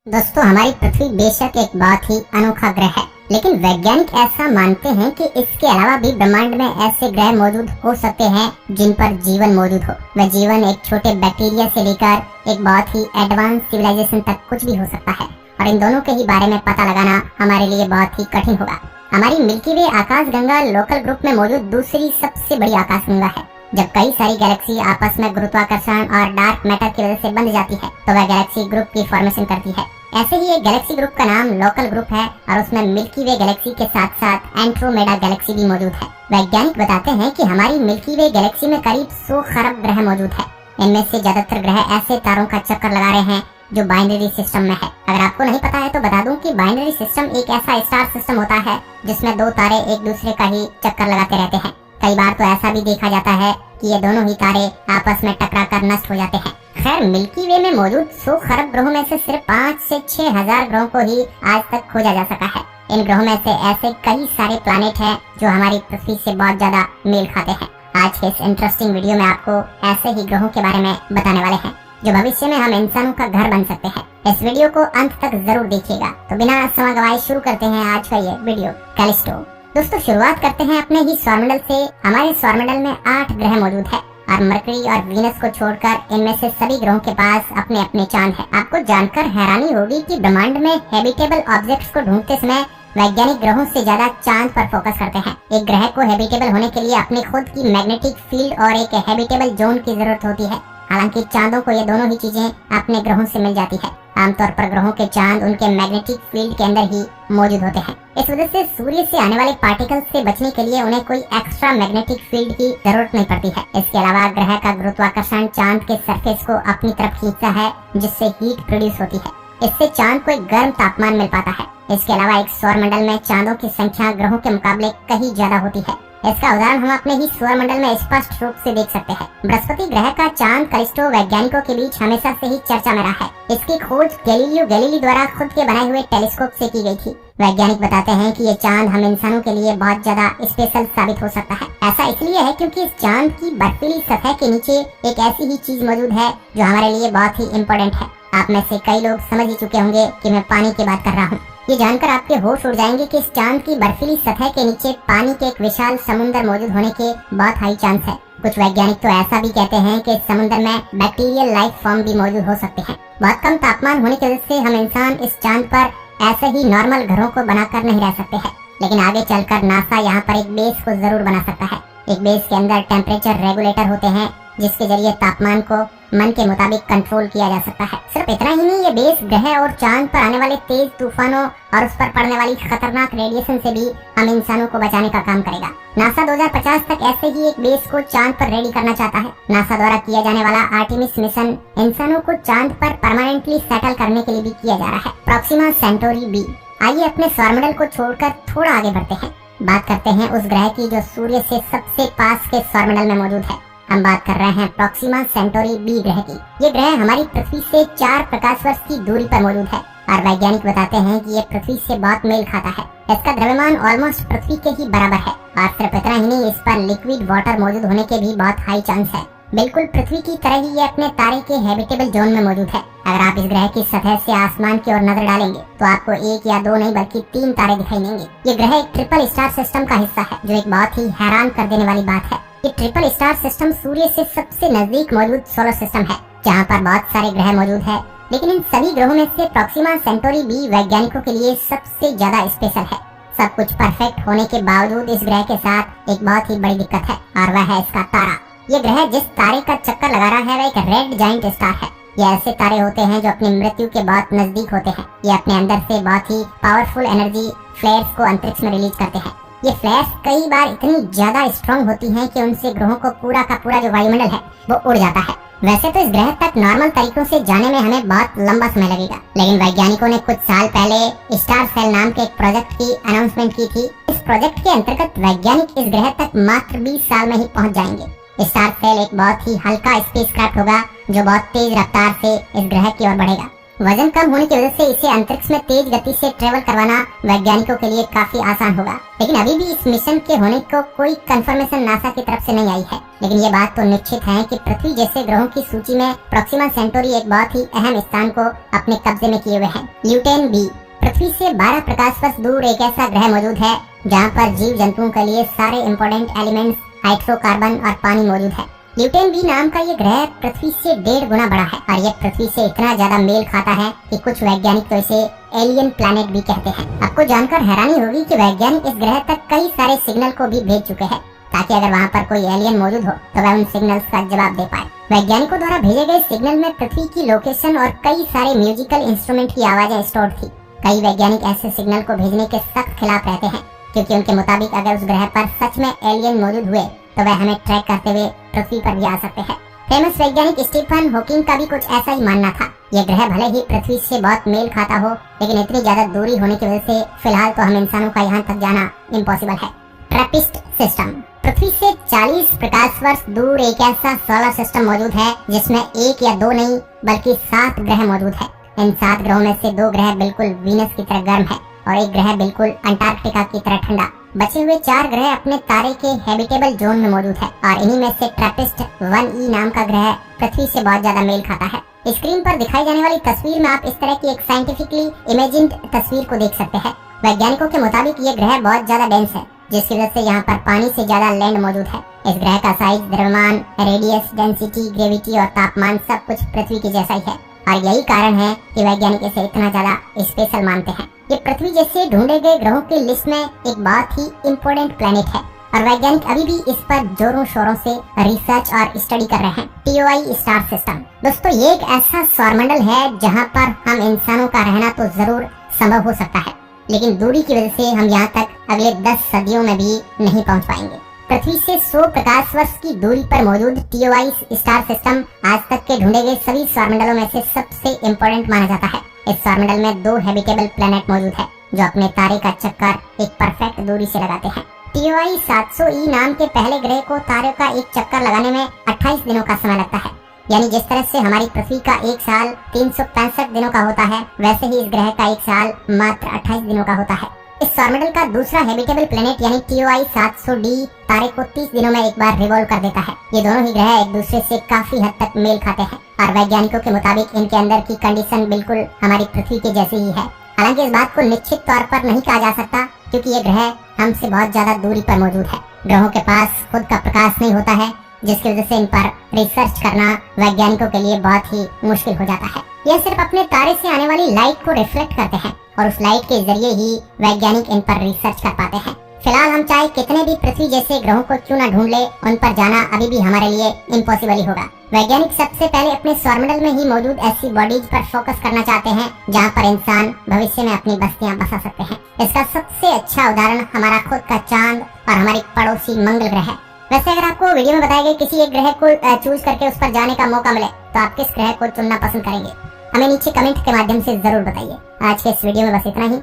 दोस्तों, हमारी पृथ्वी बेशक एक बहुत ही अनोखा ग्रह है, लेकिन वैज्ञानिक ऐसा मानते हैं कि इसके अलावा भी ब्रह्मांड में ऐसे ग्रह मौजूद हो सकते हैं जिन पर जीवन मौजूद हो। वह जीवन एक छोटे बैक्टीरिया से लेकर एक बहुत ही एडवांस सिविलाइजेशन तक कुछ भी हो सकता है, और इन दोनों के ही बारे में पता लगाना हमारे लिए बहुत ही कठिन होगा। हमारी मिल्की वे आकाशगंगा लोकल ग्रुप में मौजूद दूसरी सबसे बड़ी आकाशगंगा है। जब कई सारी गैलेक्सी आपस में गुरुत्वाकर्षण और डार्क मैटर की वजह से बंध जाती है, तो वह गैलेक्सी ग्रुप की फॉर्मेशन करती है। ऐसे ही एक गैलेक्सी ग्रुप का नाम लोकल ग्रुप है, और उसमें मिल्की वे गैलेक्सी के साथ साथ एंड्रोमेडा गैलेक्सी भी मौजूद है। वैज्ञानिक बताते हैं कि हमारी मिल्की वे गैलेक्सी में करीब 100 खरब ग्रह मौजूद है। इनमें से ज्यादातर ग्रह ऐसे तारों का चक्कर लगा रहे हैं जो बाइनरी सिस्टम में है। अगर आपको नहीं पता है तो बता दूं कि बाइनरी सिस्टम एक ऐसा स्टार सिस्टम होता है जिसमें दो तारे एक दूसरे का ही चक्कर लगाते रहते हैं। कई बार तो ऐसा भी देखा जाता है कि ये दोनों ही तारे आपस में टकराकर नष्ट हो जाते हैं। खैर, मिल्की वे में मौजूद 100 खरब ग्रहों में से सिर्फ 5 से 6 हजार ग्रहों को ही आज तक खोजा जा सका है। इन ग्रहों में से ऐसे कई सारे प्लैनेट हैं जो हमारी पृथ्वी से बहुत ज्यादा मेल खाते हैं। आज के इस इंटरेस्टिंग वीडियो में आपको ऐसे ही ग्रहों के बारे में बताने वाले हैं जो भविष्य में हम इंसानों का घर बन सकते हैं। इस वीडियो को अंत तक जरूर देखिएगा। तो बिना समय गवाए शुरू करते हैं आज का ये वीडियो कैलिस्टो। दोस्तों, शुरुआत करते हैं अपने ही सौरमंडल से। हमारे सौरमंडल में 8 ग्रह मौजूद है, और मरकरी और वीनस को छोड़कर इनमें से सभी ग्रहों के पास अपने अपने चांद हैं। आपको जानकर हैरानी होगी कि ब्रह्मांड में हैबिटेबल ऑब्जेक्ट्स को ढूंढते समय वैज्ञानिक ग्रहों से ज्यादा चांद पर फोकस करते हैं। एक ग्रह को हैबिटेबल होने के लिए अपनी खुद की मैग्नेटिक फील्ड और एक हैबिटेबल जोन की जरूरत होती है। हालांकि चांदों को ये दोनों ही चीजें अपने ग्रहों से मिल जाती है। आमतौर पर ग्रहों के चांद उनके मैग्नेटिक फील्ड के अंदर ही मौजूद होते हैं। इस वजह से सूर्य से आने वाले पार्टिकल्स से बचने के लिए उन्हें कोई एक्स्ट्रा मैग्नेटिक फील्ड की जरूरत नहीं पड़ती है। इसके अलावा ग्रह का गुरुत्वाकर्षण चांद के सरफेस को अपनी तरफ खींचता है, जिससे हीट प्रोड्यूस होती है। इससे चांद को एक गर्म तापमान मिल पाता है। इसके अलावा एक सौरमंडल में चांदों की संख्या ग्रहों के मुकाबले कहीं ज्यादा होती है। इसका उदाहरण हम अपने ही सौरमंडल में स्पष्ट रूप से देख सकते हैं। बृहस्पति ग्रह का चांद कैलिस्टो वैज्ञानिकों के बीच हमेशा से ही चर्चा में रहा है। इसकी खोज गैलीलियो गैलीली द्वारा खुद के बनाए हुए टेलीस्कोप से की गई थी। वैज्ञानिक बताते हैं कि ये चांद हम इंसानों के लिए बहुत ज्यादा स्पेशल साबित हो सकता है। ऐसा इसलिए है क्योंकि इस चांद की बर्फीली सतह के नीचे एक ऐसी ही चीज मौजूद है जो हमारे लिए बहुत ही इम्पोर्टेंट है। आप में से कई लोग समझ ही चुके होंगे कि मैं पानी की बात कर रहा हूँ। ये जानकर आपके होश उड़ जाएंगे कि इस चांद की बर्फीली सतह के नीचे पानी के एक विशाल समुद्र मौजूद होने के बहुत हाई चांस है। कुछ वैज्ञानिक तो ऐसा भी कहते हैं कि इस समुद्र में बैक्टीरियल लाइफ फॉर्म भी मौजूद हो सकते हैं। बहुत कम तापमान होने की वजह से हम इंसान इस चांद पर ऐसे ही नॉर्मल घरों को बनाकर नहीं रह सकते हैं, लेकिन आगे चलकर नासा यहाँ पर एक बेस को जरूर बना सकता है। एक बेस के अंदर टेम्परेचर रेगुलेटर होते हैं, जिसके जरिए तापमान को मन के मुताबिक कंट्रोल किया जा सकता है। सिर्फ इतना ही नहीं, ये बेस ग्रह और चांद पर आने वाले तेज तूफानों और उस पर पड़ने वाली खतरनाक रेडिएशन से भी हम इंसानों को बचाने का काम करेगा। नासा 2050 तक ऐसे ही एक बेस को चांद पर रेडी करना चाहता है। नासा द्वारा किया जाने वाला आर्टेमिस मिशन इंसानों को चांद पर परमानेंटली सेटल करने के लिए भी किया जा रहा है। Proxima Centauri b. आइए अपने सौरमंडल को छोड़कर थोड़ा आगे बढ़ते हैं। बात करते हैं उस ग्रह की जो सूर्य से सबसे पास के सौरमंडल में मौजूद है। हम बात कर रहे हैं प्रॉक्सिमा सेंटोरी बी ग्रह की। ये ग्रह हमारी पृथ्वी से 4 प्रकाश वर्ष की दूरी पर मौजूद है, और वैज्ञानिक बताते हैं कि ये पृथ्वी से बहुत मेल खाता है। इसका द्रव्यमान ऑलमोस्ट पृथ्वी के ही बराबर है, और सिर्फ इतना ही नहीं, इस पर लिक्विड वाटर मौजूद होने के भी बहुत हाई चांस है। बिल्कुल पृथ्वी की तरह ही ये अपने तारे के हैबिटेबल जोन में मौजूद है। अगर आप इस ग्रह की सतह से आसमान की ओर नजर डालेंगे तो आपको 1 या 2 नहीं बल्कि 3 तारे दिखाई देंगे। ये ग्रह एक ट्रिपल स्टार सिस्टम का हिस्सा है, जो एक बहुत ही हैरान कर देने वाली बात है। ये ट्रिपल स्टार सिस्टम सूर्य से सबसे नजदीक मौजूद सोलर सिस्टम है, जहाँ पर बहुत सारे ग्रह मौजूद है। लेकिन इन सभी ग्रहों में से प्रॉक्सिमा सेंटोरी बी वैज्ञानिकों के लिए सबसे ज्यादा स्पेशल है। सब कुछ परफेक्ट होने के बावजूद इस ग्रह के साथ एक बहुत ही बड़ी दिक्कत है, और वह है इसका तारा। ये ग्रह जिस तारे का चक्कर लगा रहा है वह एक रेड जाइंट स्टार है। ये ऐसे तारे होते हैं जो अपनी मृत्यु के बहुत नजदीक होते हैं। ये अपने अंदर से बहुत ही पावरफुल एनर्जी फ्लेयर्स को अंतरिक्ष में रिलीज करते हैं। ये फ्लैश कई बार इतनी ज्यादा स्ट्रॉन्ग होती हैं कि उनसे ग्रहों को पूरा का पूरा जो वायुमंडल है वो उड़ जाता है। वैसे तो इस ग्रह तक नॉर्मल तरीकों से जाने में हमें बहुत लंबा समय लगेगा, लेकिन वैज्ञानिकों ने कुछ साल पहले स्टार सेल नाम के एक प्रोजेक्ट की अनाउंसमेंट की थी। इस प्रोजेक्ट के अंतर्गत वैज्ञानिक इस ग्रह तक मात्र 20 साल में ही पहुँच जाएंगे। स्टार सेल एक बहुत ही हल्का स्पेसक्राफ्ट होगा जो बहुत तेज रफ्तार से इस ग्रह की ओर बढ़ेगा। वजन कम होने की वजह से इसे अंतरिक्ष में तेज गति से ट्रेवल करवाना वैज्ञानिकों के लिए काफी आसान होगा। लेकिन अभी भी इस मिशन के होने को कोई कंफर्मेशन नासा की तरफ से नहीं आई है। लेकिन ये बात तो निश्चित है कि पृथ्वी जैसे ग्रहों की सूची में प्रोक्सिमा सेंटोरी एक बहुत ही अहम स्थान को अपने कब्जे में किए हुए है। ल्यूटेन बी पृथ्वी से 12 प्रकाश वर्ष दूर एक ऐसा ग्रह मौजूद है जहाँ पर जीव जंतुओं के लिए सारे इम्पोर्टेंट एलिमेंट्स, हाइड्रोकार्बन और पानी मौजूद है। ल्यूटेन बी नाम का ये ग्रह पृथ्वी से 1.5 गुना बड़ा है और ये पृथ्वी से इतना ज्यादा मेल खाता है कि कुछ वैज्ञानिक तो इसे एलियन प्लैनेट भी कहते हैं। आपको जानकर हैरानी होगी कि वैज्ञानिक इस ग्रह तक कई सारे सिग्नल को भी भेज चुके हैं ताकि अगर वहाँ पर कोई एलियन मौजूद हो तो वह उन सिग्नल्स का जवाब दे पाए। वैज्ञानिकों द्वारा भेजे गए सिग्नल में पृथ्वी की लोकेशन और कई सारे म्यूजिकल इंस्ट्रूमेंट की आवाजें स्टोर थी। कई वैज्ञानिक ऐसे सिग्नल को भेजने के सख्त खिलाफ रहते हैं क्योंकि उनके मुताबिक अगर उस ग्रह पर सच में एलियन मौजूद हुए तो वह हमें ट्रैक करते हुए पृथ्वी पर भी आ सकते हैं। फेमस वैज्ञानिक स्टीफन हॉकिंग का भी कुछ ऐसा ही मानना था। यह ग्रह भले ही पृथ्वी से बहुत मेल खाता हो लेकिन इतनी ज्यादा दूरी होने की वजह से फिलहाल तो हम इंसानों का यहाँ तक जाना इम्पॉसिबल है। ट्रैपिस्ट सिस्टम पृथ्वी से 40 प्रकाश वर्ष दूर एक ऐसा सोलर सिस्टम मौजूद है जिसमें एक या दो नहीं बल्कि 7 ग्रह मौजूद है। इन 7 ग्रहों में से 2 ग्रह बिल्कुल वीनस की तरह गर्म है और एक ग्रह बिल्कुल अंटार्कटिका की तरह ठंडा। बचे हुए 4 ग्रह अपने तारे के हैबिटेबल जोन में मौजूद है और इन्हीं में से ट्रैपिस्ट 1e नाम का ग्रह पृथ्वी से बहुत ज्यादा मेल खाता है। स्क्रीन पर दिखाई जाने वाली तस्वीर में आप इस तरह की एक साइंटिफिकली इमेजिन्ड तस्वीर को देख सकते हैं। वैज्ञानिकों के मुताबिक ये ग्रह बहुत ज्यादा डेंस है जिसकी वजह से यहाँ पर पानी से ज्यादा लैंड मौजूद है। इस ग्रह का साइज, द्रव्यमान, रेडियस, डेंसिटी, ग्रेविटी और तापमान सब कुछ पृथ्वी की जैसा ही है और यही कारण है कि वैज्ञानिक इसे इतना ज्यादा स्पेशल मानते हैं। ये पृथ्वी जैसे ढूंढे गए ग्रहों की लिस्ट में एक बहुत ही इम्पोर्टेंट प्लेनेट है और वैज्ञानिक अभी भी इस पर जोरों शोरों से रिसर्च और स्टडी कर रहे हैं। TOI स्टार सिस्टम दोस्तों ये एक ऐसा सौरमंडल है जहाँ पर हम इंसानों का रहना तो जरूर संभव हो सकता है लेकिन दूरी की वजह से हम यहाँ तक अगले 10 सदियों में भी नहीं पहुँच पाएंगे। पृथ्वी से 100 प्रकाश वर्ष की दूरी पर मौजूद TOI स्टार सिस्टम आज तक के ढूंढे गए सभी सौरमंडलों में से सबसे इम्पोर्टेंट माना जाता है। इस सौरमंडल में 2 हैबिटेबल प्लेनेट मौजूद है जो अपने तारे का चक्कर एक परफेक्ट दूरी से लगाते हैं। TOI 700e नाम के पहले ग्रह को तारे का एक चक्कर लगाने में 28 दिनों का समय लगता है। यानी जिस तरह से हमारी पृथ्वी का एक साल 365 दिनों का होता है वैसे ही इस ग्रह का एक साल मात्र 28 दिनों का होता है। इस सौरमंडल का दूसरा हैबिटेबल प्लेनेट यानी TOI 700d तारे को 30 दिनों में एक बार रिवॉल्व कर देता है। ये दोनों ही ग्रह एक दूसरे से काफी हद तक मेल खाते हैं और वैज्ञानिकों के मुताबिक इनके अंदर की कंडीशन बिल्कुल हमारी पृथ्वी के जैसी ही है। हालांकि इस बात को निश्चित तौर पर नहीं कहा जा सकता क्योंकि ये ग्रह हमसे बहुत ज्यादा दूरी पर मौजूद है। ग्रहों के पास खुद का प्रकाश नहीं होता है जिसकी वजह से इन पर रिसर्च करना वैज्ञानिकों के लिए बहुत ही मुश्किल हो जाता है। यह सिर्फ अपने तारे से आने वाली लाइट को रिफ्लेक्ट करते हैं और उस लाइट के जरिए ही वैज्ञानिक इन पर रिसर्च कर पाते हैं। फिलहाल हम चाहे कितने भी पृथ्वी जैसे ग्रहों को क्यों न ढूंढ ले उन पर जाना अभी भी हमारे लिए इम्पॉसिबल ही होगा। वैज्ञानिक सबसे पहले अपने सौरमंडल में ही मौजूद ऐसी बॉडीज पर फोकस करना चाहते हैं जहाँ पर इंसान भविष्य में अपनी बस्तियाँ बसा सकते हैं। इसका सबसे अच्छा उदाहरण हमारा खुद का चांद और हमारे पड़ोसी मंगल ग्रह है। वैसे अगर आपको वीडियो में बताए गए किसी एक ग्रह को चूज करके उस पर जाने का मौका मिले तो आप किस ग्रह को चुनना पसंद करेंगे? हमें नीचे कमेंट के माध्यम से जरूर बताइए। आज के इस वीडियो में बस इतना ही।